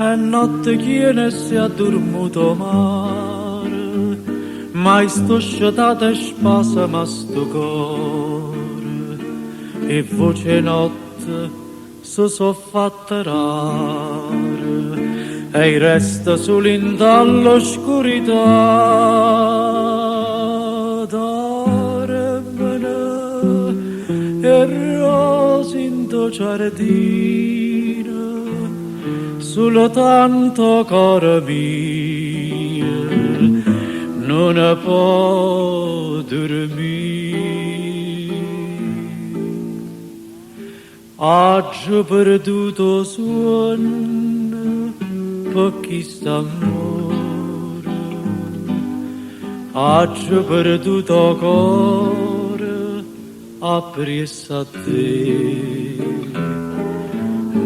e notte chiene si è dormuto mare, mai sto sciatato e spasa ma sto cuore, e voce notte so fatta rare, e resta solo in dall'oscurità, dormene e rose in tuo giardino, solo tanto cuore mio non può dormire. Oggi perduto suono per chi sta amore, oggi perduto cuore appresso a te.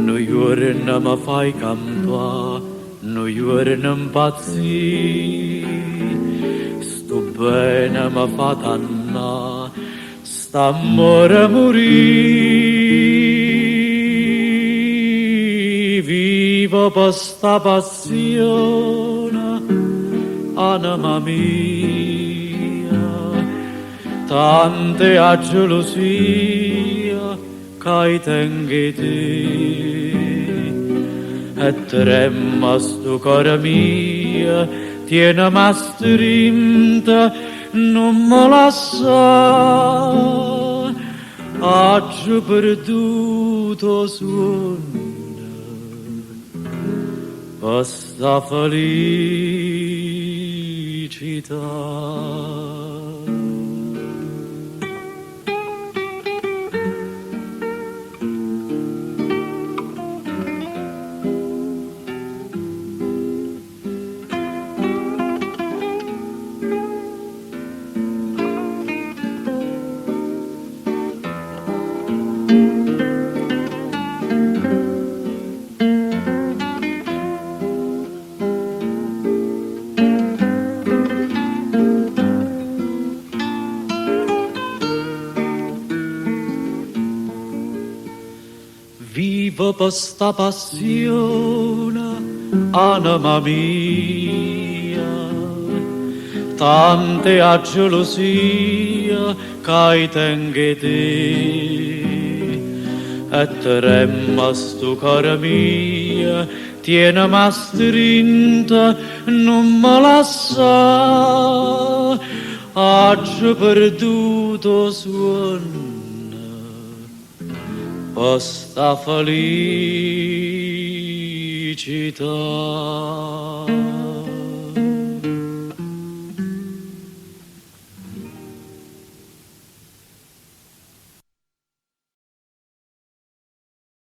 Noi ora non mi fai campare, noi ora non impazzire, sto bene mi fa danna, st'amore morì, vivo per sta passione, anima mia, tante a gelosia, che tengo te. E tremma sto cuore mio, tiene ma strinta, non me lascia. Oggi perduto suono, per sta felicità. Vivo per sta passione, anima mia, tante a gelosia che tengo te. E tremma sto cuore mio, tiene ma strinta, non me lascia. Oggi perduto suono, per sta felicità.